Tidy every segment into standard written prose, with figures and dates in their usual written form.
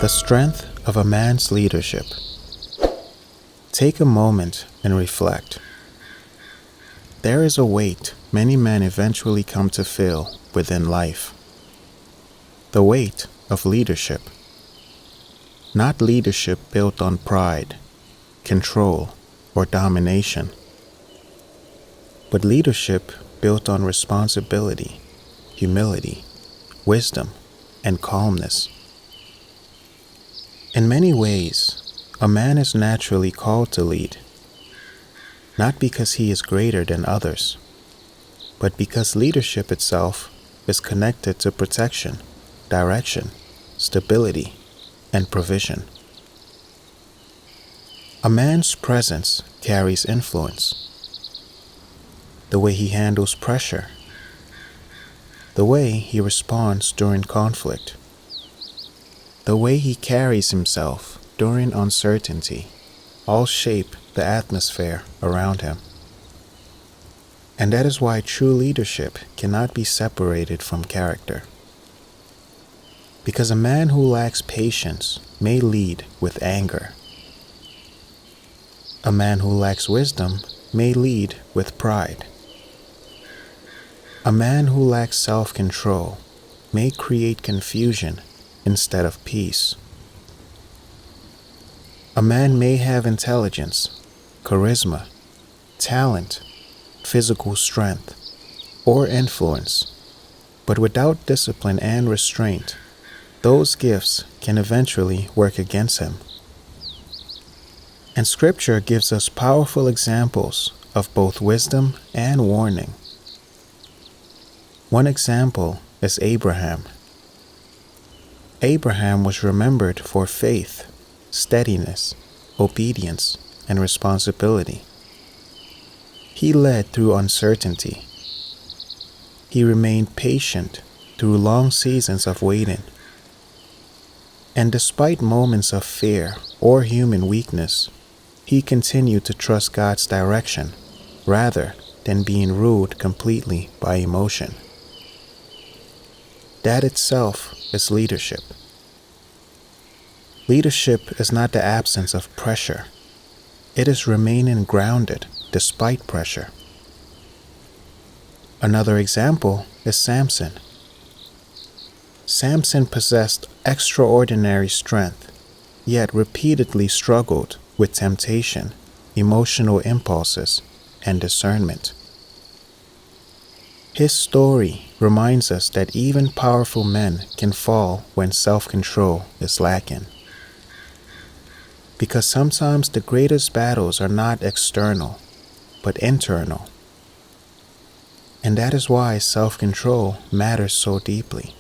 The strength of a man's leadership. Take a moment and reflect. There is a weight many men eventually come to feel within life. The weight of leadership. Not leadership built on pride, control, or domination, but leadership built on responsibility, humility, wisdom, and calmness. In many ways, a man is naturally called to lead, not because he is greater than others, but because leadership itself is connected to protection, direction, stability, and provision. A man's presence carries influence. The way he handles pressure, the way he responds during conflict, the way he carries himself during uncertainty, all shape the atmosphere around him. And that is why true leadership cannot be separated from character. Because a man who lacks patience may lead with anger. A man who lacks wisdom may lead with pride. A man who lacks self-control may create confusion instead of peace. A man may have intelligence, charisma, talent, physical strength, or influence, but without discipline and restraint, those gifts can eventually work against him. And Scripture gives us powerful examples of both wisdom and warning. One example is Abraham. Abraham was remembered for faith, steadiness, obedience, and responsibility. He led through uncertainty. He remained patient through long seasons of waiting. And despite moments of fear or human weakness, he continued to trust God's direction rather than being ruled completely by emotion. That itself is leadership. Leadership is not the absence of pressure. It is remaining grounded despite pressure. Another example is Samson. Samson possessed extraordinary strength, yet repeatedly struggled with temptation, emotional impulses, and discernment. His story reminds us that even powerful men can fall when self-control is lacking. Because sometimes the greatest battles are not external, but internal. And that is why self-control matters so deeply.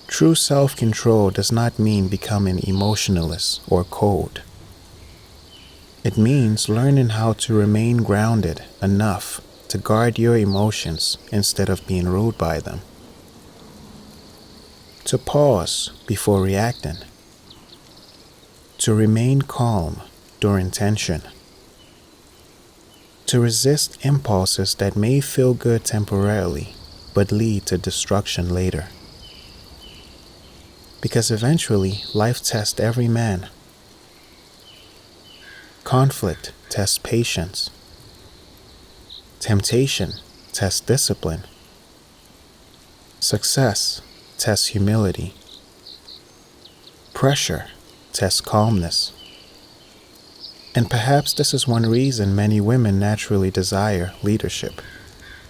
True self-control does not mean becoming emotionless or cold. It means learning how to remain grounded enough to guard your emotions instead of being ruled by them. To pause before reacting. To remain calm during tension. To resist impulses that may feel good temporarily but lead to destruction later. Because eventually life tests every man. Conflict tests patience. Temptation tests discipline. Success tests humility. Pressure tests calmness. And perhaps this is one reason many women naturally desire leadership.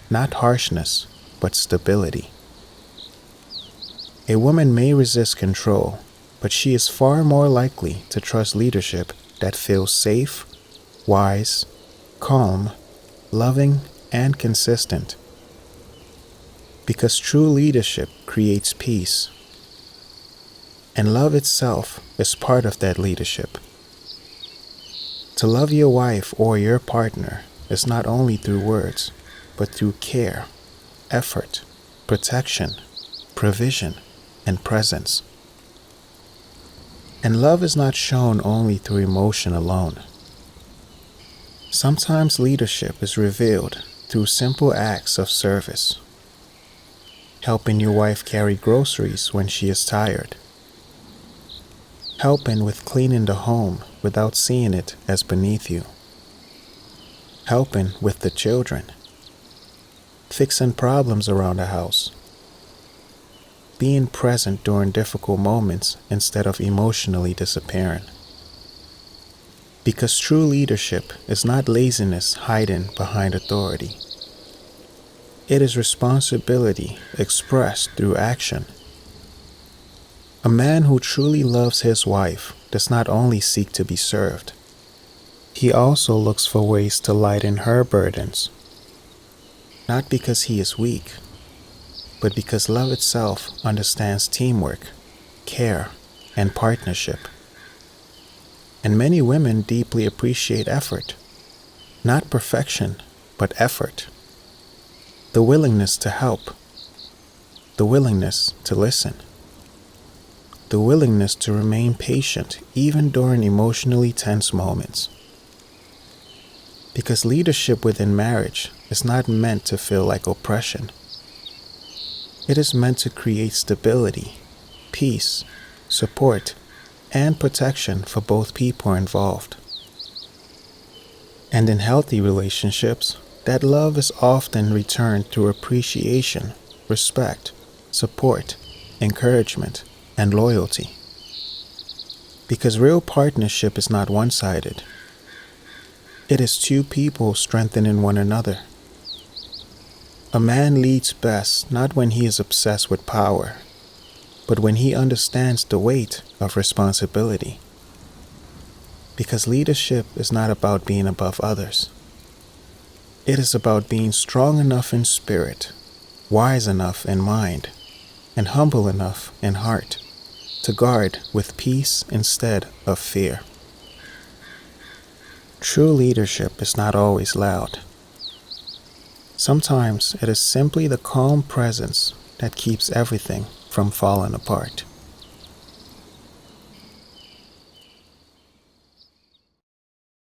Not harshness, but stability. A woman may resist control, but she is far more likely to trust leadership that feels safe, wise, calm, loving, and consistent. Because true leadership creates peace. And love itself is part of that leadership. To love your wife or your partner is not only through words, but through care, effort, protection, provision, and presence. And love is not shown only through emotion alone. Sometimes leadership is revealed through simple acts of service. Helping your wife carry groceries when she is tired. helping with cleaning the home without seeing it as beneath you, helping with the children, fixing problems around the house, being present during difficult moments instead of emotionally disappearing. Because true leadership is not laziness hiding behind authority. It is responsibility expressed through action. A man who truly loves his wife does not only seek to be served, he also looks for ways to lighten her burdens. Not because he is weak, but because love itself understands teamwork, care, and partnership. And many women deeply appreciate effort, not perfection, but effort. The willingness to help, the willingness to listen, the willingness to remain patient even during emotionally tense moments. Because leadership within marriage is not meant to feel like oppression. It is meant to create stability, peace, support, and protection for both people involved. And in healthy relationships, that love is often returned through appreciation, respect, support, encouragement, and loyalty. Because real partnership is not one-sided. It is two people strengthening one another. A man leads best not when he is obsessed with power, but when he understands the weight of responsibility. Because leadership is not about being above others. It is about being strong enough in spirit, wise enough in mind, and humble enough in heart to guard with peace instead of fear. True leadership is not always loud. Sometimes it is simply the calm presence that keeps everything from falling apart.